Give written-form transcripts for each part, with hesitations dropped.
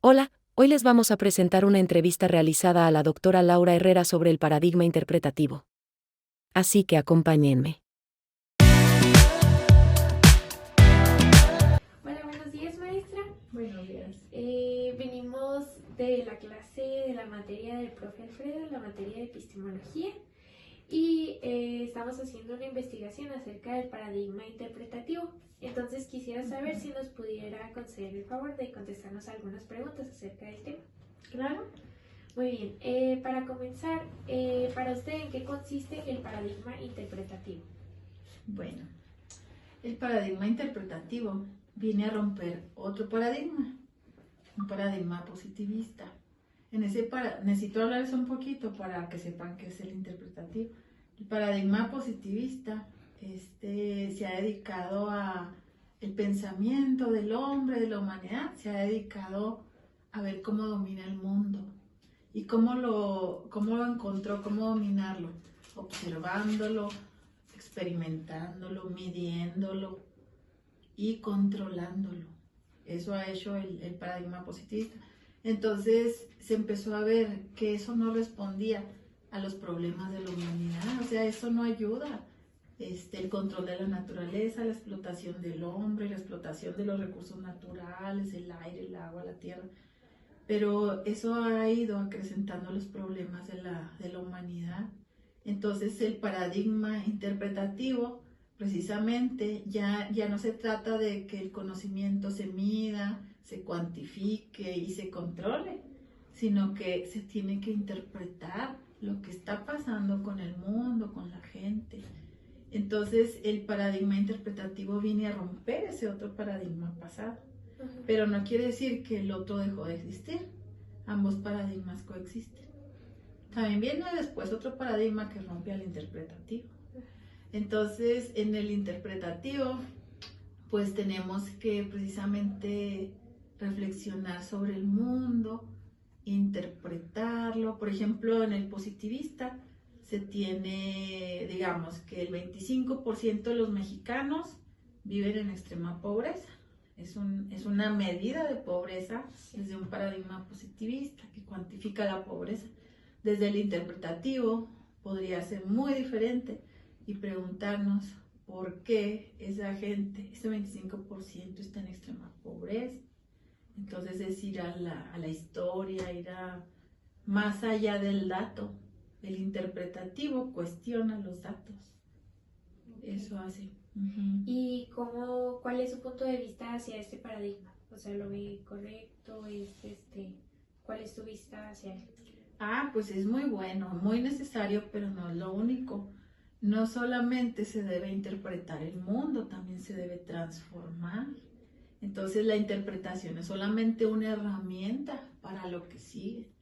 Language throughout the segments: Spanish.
Hola, hoy les vamos a presentar una entrevista realizada a la doctora Laura Herrera sobre el paradigma interpretativo. Así que acompáñenme. Hola, buenos días, maestra. Buenos días. Venimos de la clase de la materia del profe Alfredo, la materia de epistemología, y estamos haciendo una investigación acerca del paradigma interpretativo. Entonces quisiera saber si nos pudiera conceder el favor de contestarnos algunas preguntas acerca del tema. Claro. Muy bien, para comenzar, para usted, ¿en qué consiste el paradigma interpretativo? Bueno, el paradigma interpretativo viene a romper otro paradigma, un paradigma positivista. Necesito hablarles un poquito para que sepan qué es el interpretativo. El paradigma positivista se ha dedicado a el pensamiento del hombre, de la humanidad, se ha dedicado a ver cómo domina el mundo y cómo lo encontró, cómo dominarlo, observándolo, experimentándolo, midiéndolo y controlándolo. Eso ha hecho el paradigma positivista. Entonces se empezó a ver que eso no respondía a los problemas de la humanidad, o sea, eso no ayuda. El control de la naturaleza, la explotación del hombre, la explotación de los recursos naturales, el aire, el agua, la tierra. Pero eso ha ido acrecentando los problemas de la humanidad. Entonces el paradigma interpretativo precisamente ya no se trata de que el conocimiento se mida, se cuantifique y se controle, sino que se tiene que interpretar lo que está pasando con el mundo, con la gente. Entonces el paradigma interpretativo viene a romper ese otro paradigma pasado. Pero no quiere decir que el otro dejó de existir. Ambos paradigmas coexisten. También viene después otro paradigma que rompe al interpretativo. Entonces, en el interpretativo, pues tenemos que precisamente reflexionar sobre el mundo, interpretarlo. Por ejemplo, en el positivista se tiene, digamos, que el 25% de los mexicanos viven en extrema pobreza. Es una medida de pobreza desde un paradigma positivista que cuantifica la pobreza. Desde el interpretativo podría ser muy diferente y preguntarnos por qué esa gente, ese 25% está en extrema pobreza. Entonces es ir a la historia, ir más allá del dato. El interpretativo cuestiona los datos. Eso hace. ¿Y cuál es su punto de vista hacia este paradigma? O sea, ¿lo ve correcto? ¿Cuál es su vista hacia él? Pues es muy bueno, muy necesario, pero no es lo único. No solamente se debe interpretar el mundo, también se debe transformar. Entonces la interpretación es solamente una herramienta para lo que sigue.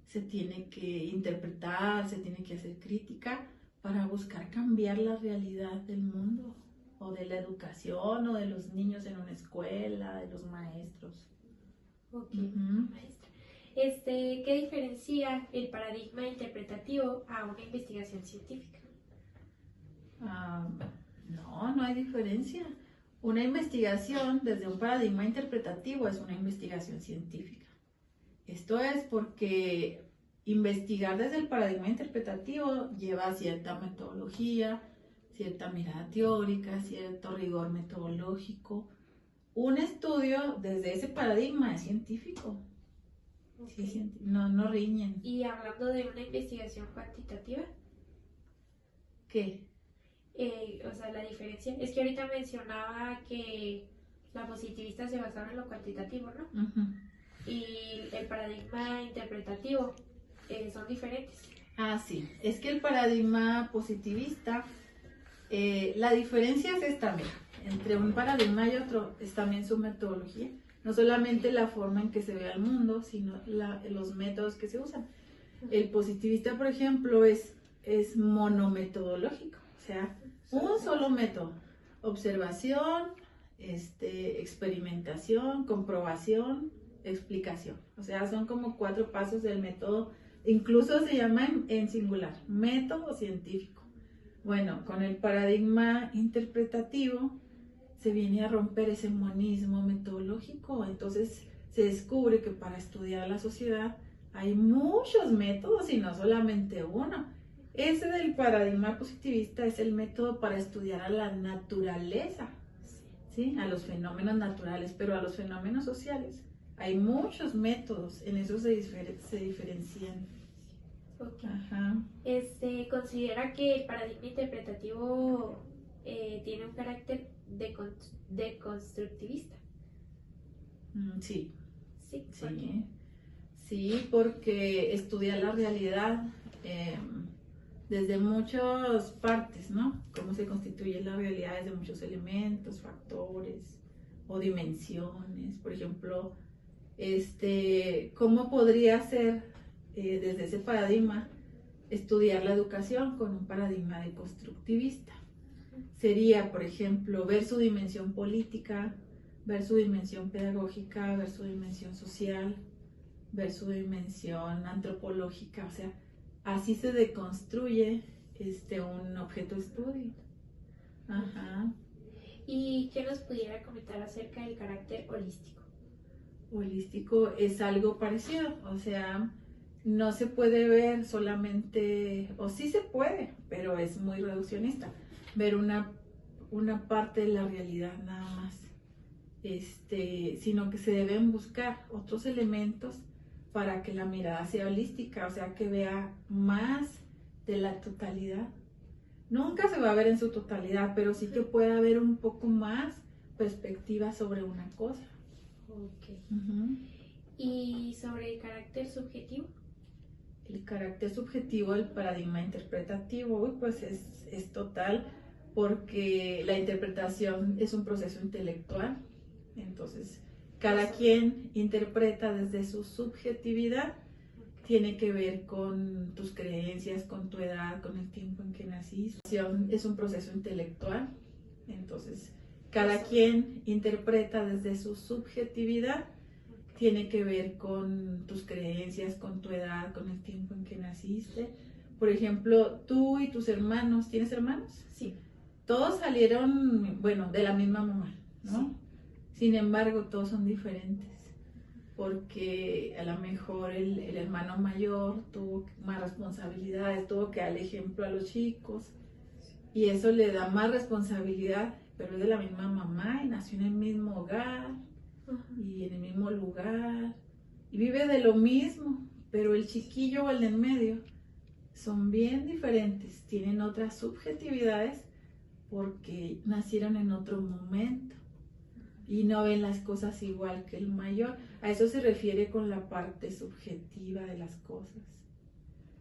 Se tiene que interpretar, se tiene que hacer crítica para buscar cambiar la realidad del mundo, o de la educación, o de los niños en una escuela, de los maestros. Ok, maestra. ¿Qué diferencia el paradigma interpretativo a una investigación científica? No hay diferencia. Una investigación desde un paradigma interpretativo es una investigación científica. Esto es porque investigar desde el paradigma interpretativo lleva cierta metodología, cierta mirada teórica, cierto rigor metodológico. Un estudio desde ese paradigma es científico. Okay. Sí, no riñen. Y hablando de una investigación cuantitativa, ¿qué? O sea, la diferencia es que ahorita mencionaba que la positivista se basaba en lo cuantitativo, ¿no? Y el paradigma interpretativo son diferentes. Sí, es que el paradigma positivista, la diferencia es esta, mira, entre un paradigma y otro es también su metodología, no solamente la forma en que se ve el mundo, sino los métodos que se usan. El positivista, por ejemplo, es monometodológico, o sea, un solo método: observación, experimentación, comprobación, explicación. O sea, son como 4 pasos del método. Incluso se llama en singular, método científico. Bueno, con el paradigma interpretativo se viene a romper ese monismo metodológico. Entonces se descubre que para estudiar la sociedad hay muchos métodos y no solamente uno. Ese del paradigma positivista es el método para estudiar a la naturaleza, ¿sí? A los fenómenos naturales, pero a los fenómenos sociales hay muchos métodos, en eso se diferencian. Ok. Ajá. ¿Considera que el paradigma interpretativo tiene un carácter deconstructivista? Sí, Sí. ¿Por qué? sí, sí, porque estudia la realidad desde muchas partes, ¿no? Cómo se constituye la realidad desde muchos elementos, factores o dimensiones. Por ejemplo, ¿cómo podría ser desde ese paradigma estudiar la educación con un paradigma deconstructivista? Sería, por ejemplo, ver su dimensión política, ver su dimensión pedagógica, ver su dimensión social, ver su dimensión antropológica, o sea, así se deconstruye un objeto de estudio. Ajá. ¿Y qué nos pudiera comentar acerca del carácter holístico? Holístico es algo parecido, o sea, no se puede ver solamente, o sí se puede, pero es muy reduccionista, ver una parte de la realidad nada más, sino que se deben buscar otros elementos para que la mirada sea holística, o sea, que vea más de la totalidad. Nunca se va a ver en su totalidad, pero sí que puede haber un poco más perspectiva sobre una cosa. Ok. Uh-huh. ¿Y sobre el carácter subjetivo? El carácter subjetivo del paradigma interpretativo, pues es total, porque la interpretación es un proceso intelectual, entonces cada quien interpreta desde su subjetividad, tiene que ver con tus creencias, con tu edad, con el tiempo en que naciste. Es un proceso intelectual, entonces cada quien interpreta desde su subjetividad, tiene que ver con tus creencias, con tu edad, con el tiempo en que naciste. Por ejemplo, tú y tus hermanos, ¿tienes hermanos? Sí. Todos salieron, bueno, de la misma mamá, ¿no? Sí. Sin embargo, todos son diferentes, porque a lo mejor el hermano mayor tuvo más responsabilidades, tuvo que dar ejemplo a los chicos, y eso le da más responsabilidad, pero es de la misma mamá y nació en el mismo hogar y en el mismo lugar y vive de lo mismo, pero el chiquillo o el de en medio son bien diferentes, tienen otras subjetividades porque nacieron en otro momento y no ven las cosas igual que el mayor. A eso se refiere con la parte subjetiva de las cosas.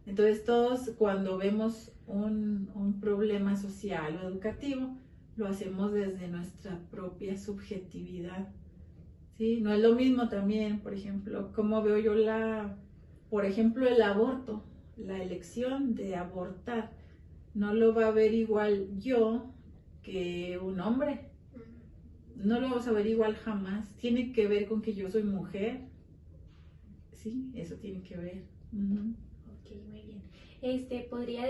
Entonces todos cuando vemos un problema social o educativo, lo hacemos desde nuestra propia subjetividad. ¿Sí? No es lo mismo también, por ejemplo, cómo veo yo por ejemplo, el aborto, la elección de abortar. No lo va a ver igual yo que un hombre. No lo vamos a ver igual jamás. Tiene que ver con que yo soy mujer. Sí, eso tiene que ver. Uh-huh. Ok, muy bien. ¿Podría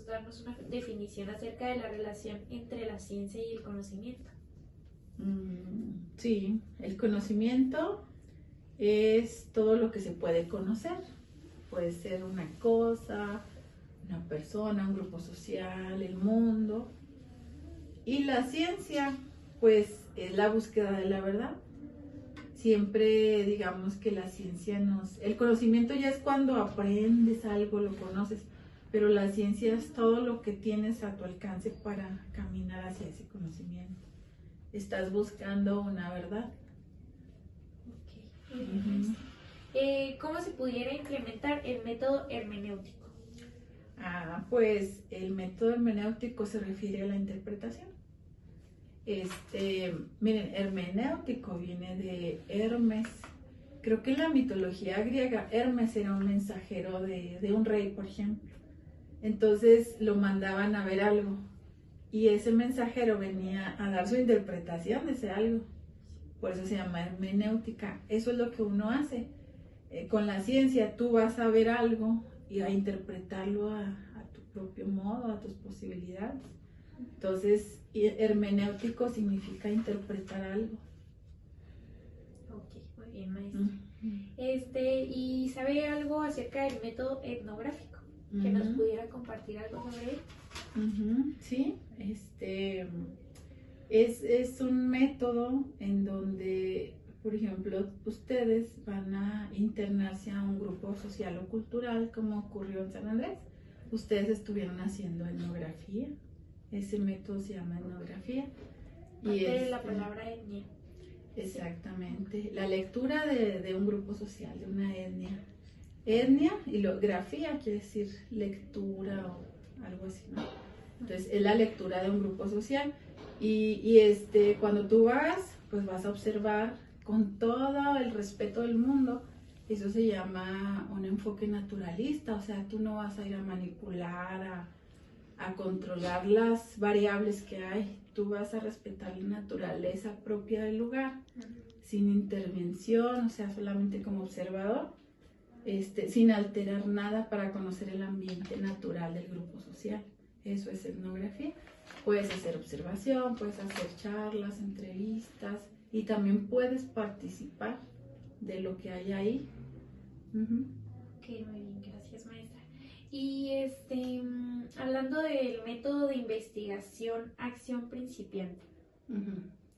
darnos una definición acerca de la relación entre la ciencia y el conocimiento? Sí, el conocimiento es todo lo que se puede conocer. Puede ser una cosa, una persona, un grupo social, el mundo. Y la ciencia, pues, es la búsqueda de la verdad. Siempre digamos que la ciencia el conocimiento ya es cuando aprendes algo, lo conoces, pero la ciencia es todo lo que tienes a tu alcance para caminar hacia ese conocimiento. Estás buscando una verdad. Okay. ¿Cómo se pudiera implementar el método hermenéutico? Pues el método hermenéutico se refiere a la interpretación. Miren, hermenéutico viene de Hermes. Creo que en la mitología griega Hermes era un mensajero de un rey, por ejemplo. Entonces lo mandaban a ver algo y ese mensajero venía a dar su interpretación de ese algo. Por eso se llama hermenéutica. Eso es lo que uno hace. Con la ciencia tú vas a ver algo y a interpretarlo a tu propio modo, a tus posibilidades. Entonces, hermenéutico significa interpretar algo. Ok, muy bien, maestra. ¿Y sabe algo acerca del método etnográfico? Que nos pudiera compartir algo sobre él. Sí, es un método en donde, por ejemplo, ustedes van a internarse a un grupo social o cultural, como ocurrió en San Andrés. Ustedes estuvieron haciendo etnografía. Ese método se llama etnografía. De la palabra etnia. Exactamente. La lectura de un grupo social, de una etnia. Etnia y grafía quiere decir lectura o algo así, ¿no? Entonces, es la lectura de un grupo social. Y cuando tú vas, pues vas a observar con todo el respeto del mundo. Eso se llama un enfoque naturalista, o sea, tú no vas a ir a manipular, a controlar las variables que hay. Tú vas a respetar la naturaleza propia del lugar, sin intervención, o sea, solamente como observador, sin alterar nada para conocer el ambiente natural del grupo social. Eso es etnografía. Puedes hacer observación, puedes hacer charlas, entrevistas y también puedes participar de lo que hay ahí. Ok, muy bien, gracias, maestra. Y hablando del método de investigación acción principiante,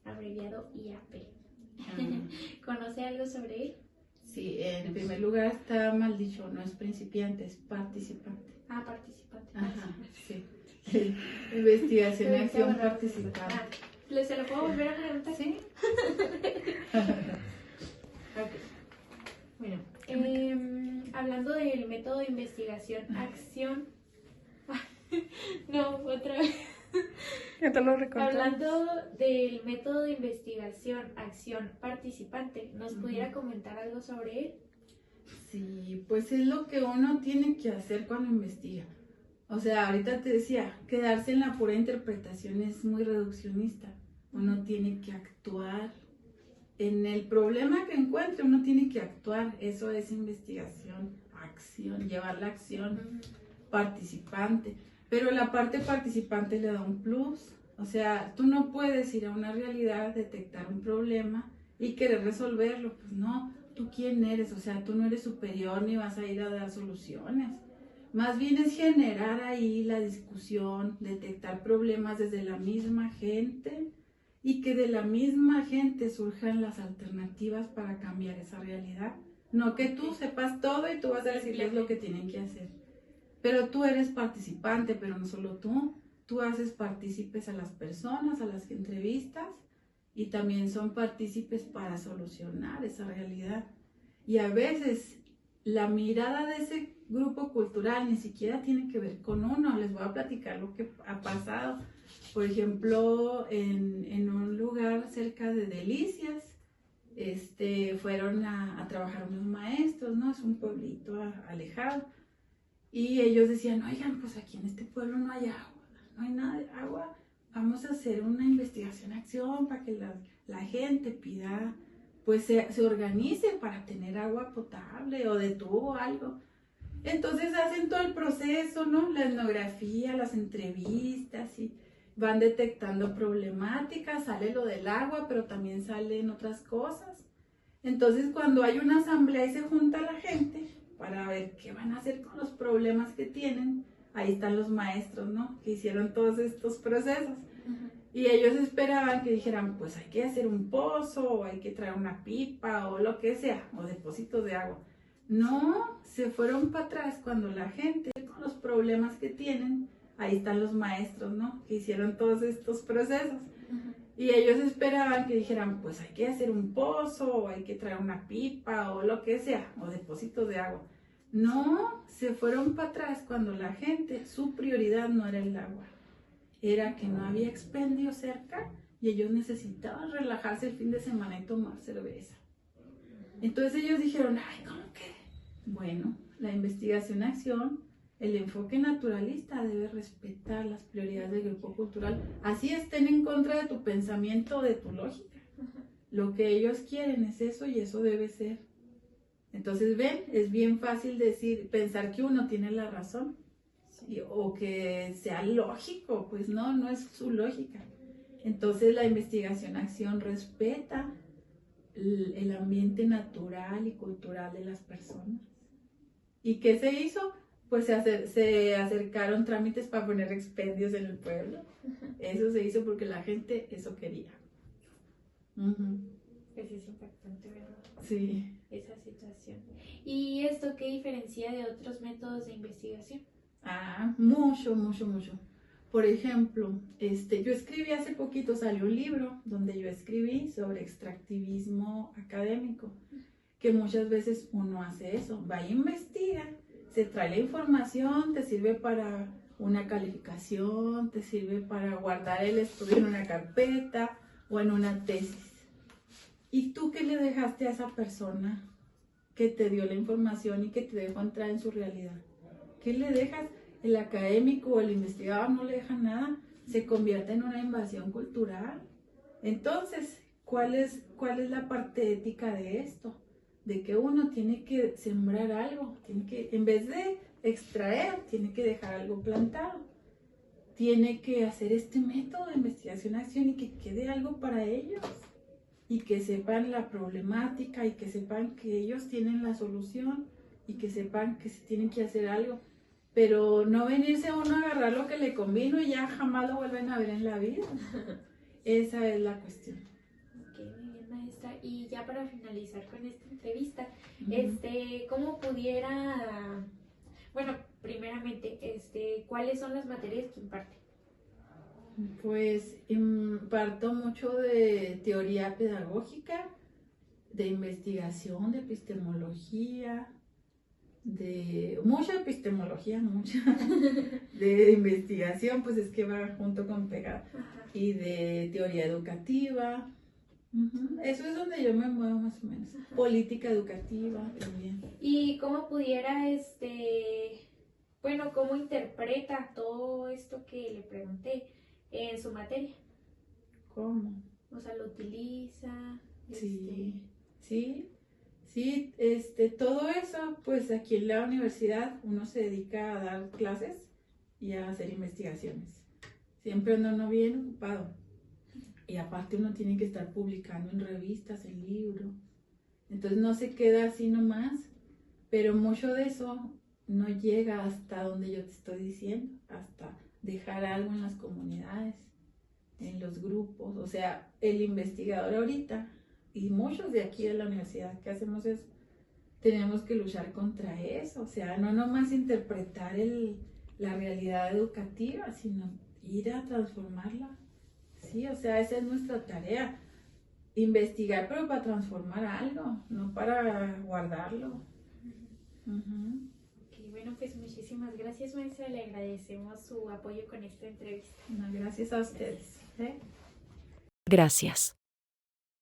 abreviado IAP, ¿conoce algo sobre él? Sí, en primer lugar está mal dicho, no es principiante, es participante. Participante. Ajá, sí. Investigación, acción, participante. ¿Se lo puedo volver a preguntar? Sí. Okay. Bueno, hablando del método de investigación acción. No, otra vez. Ya te lo recordamos. Hablando del método de investigación acción participante, ¿nos pudiera comentar algo sobre él? Sí, pues es lo que uno tiene que hacer cuando investiga. O sea, ahorita te decía, quedarse en la pura interpretación es muy reduccionista. Uno tiene que actuar. En el problema que encuentre, uno tiene que actuar. Eso es investigación, acción, llevar la acción participante. Pero la parte participante le da un plus. O sea, tú no puedes ir a una realidad, detectar un problema y querer resolverlo. Pues no, ¿tú quién eres? O sea, tú no eres superior ni vas a ir a dar soluciones. Más bien es generar ahí la discusión, detectar problemas desde la misma gente y que de la misma gente surjan las alternativas para cambiar esa realidad. No que tú sepas todo y tú vas a decirles lo que tienen que hacer. Pero tú eres participante, pero no solo tú. Tú haces partícipes a las personas, a las que entrevistas y también son partícipes para solucionar esa realidad. Y a veces la mirada de ese grupo cultural ni siquiera tiene que ver con uno. Les voy a platicar lo que ha pasado. Por ejemplo, en un lugar cerca de Delicias, fueron a trabajar unos maestros, ¿no? Es un pueblito alejado. Y ellos decían, oigan, pues aquí en este pueblo no hay agua, no hay nada de agua. Vamos a hacer una investigación, acción, para que la gente pida, pues se organice para tener agua potable o de tubo o algo. Entonces hacen todo el proceso, ¿no? La etnografía, las entrevistas y van detectando problemáticas, sale lo del agua, pero también salen otras cosas. Entonces cuando hay una asamblea y se junta la gente para ver qué van a hacer con los problemas que tienen, ahí están los maestros, ¿no? Que hicieron todos estos procesos. Y ellos esperaban que dijeran, pues hay que hacer un pozo, o hay que traer una pipa, o lo que sea, o depósitos de agua. No, se fueron para atrás cuando la gente, con los problemas que tienen, ahí están los maestros, ¿no? Que hicieron todos estos procesos. Y ellos esperaban que dijeran, pues hay que hacer un pozo, o hay que traer una pipa, o lo que sea, o depósitos de agua. No, se fueron para atrás cuando la gente, su prioridad no era el agua. Era que no había expendio cerca y ellos necesitaban relajarse el fin de semana y tomar cerveza. Entonces ellos dijeron, ay, ¿cómo que? Bueno, la investigación-acción, el enfoque naturalista debe respetar las prioridades del grupo cultural. Así estén en contra de tu pensamiento o de tu lógica. Lo que ellos quieren es eso y eso debe ser. Entonces, ven, es bien fácil pensar que uno tiene la razón. O que sea lógico, pues no es su lógica. Entonces la investigación-acción respeta el ambiente natural y cultural de las personas. ¿Y qué se hizo? Pues se acercaron trámites para poner expendios en el pueblo. Eso se hizo porque la gente eso quería. Pues es impactante, ¿verdad? Sí. Esa situación. ¿Y esto qué diferencia de otros métodos de investigación? Mucho. Por ejemplo, yo escribí hace poquito, salió un libro donde yo escribí sobre extractivismo académico, que muchas veces uno hace eso, va e investiga, se trae la información, te sirve para una calificación, te sirve para guardar el estudio en una carpeta o en una tesis. ¿Y tú qué le dejaste a esa persona que te dio la información y que te dejó entrar en su realidad? ¿Qué le dejas? El académico o el investigador no le deja nada, se convierte en una invasión cultural. Entonces, ¿cuál es la parte ética de esto? De que uno tiene que sembrar algo, en vez de extraer, tiene que dejar algo plantado. Tiene que hacer este método de investigación-acción y que quede algo para ellos. Y que sepan la problemática y que sepan que ellos tienen la solución y que sepan que se tienen que hacer algo. Pero no venirse uno a agarrar lo que le convino y ya jamás lo vuelven a ver en la vida. Esa es la cuestión. Ok, muy bien, maestra. Y ya para finalizar con esta entrevista, ¿cómo pudiera, bueno, primeramente, ¿cuáles son las materias que imparte? Pues imparto mucho de teoría pedagógica, de investigación, de epistemología, de mucha epistemología, de investigación, pues es que va junto con pegado, y de teoría educativa. Eso es donde yo me muevo más o menos. Política educativa también. ¿Y cómo pudiera, bueno, cómo interpreta todo esto que le pregunté en su materia? ¿Cómo? O sea, lo utiliza. Sí, todo eso, pues aquí en la universidad uno se dedica a dar clases y a hacer investigaciones. Siempre anda uno bien ocupado. Y aparte uno tiene que estar publicando en revistas, en libros. Entonces no se queda así nomás, pero mucho de eso no llega hasta donde yo te estoy diciendo, hasta dejar algo en las comunidades, en los grupos. O sea, el investigador ahorita y muchos de aquí de la universidad que hacemos eso, tenemos que luchar contra eso. O sea, no nomás interpretar la realidad educativa, sino ir a transformarla. Sí, o sea, esa es nuestra tarea. Investigar, pero para transformar algo, no para guardarlo. Ok, bueno, pues muchísimas gracias, maestra. Le agradecemos su apoyo con esta entrevista. No, gracias a ustedes. Gracias.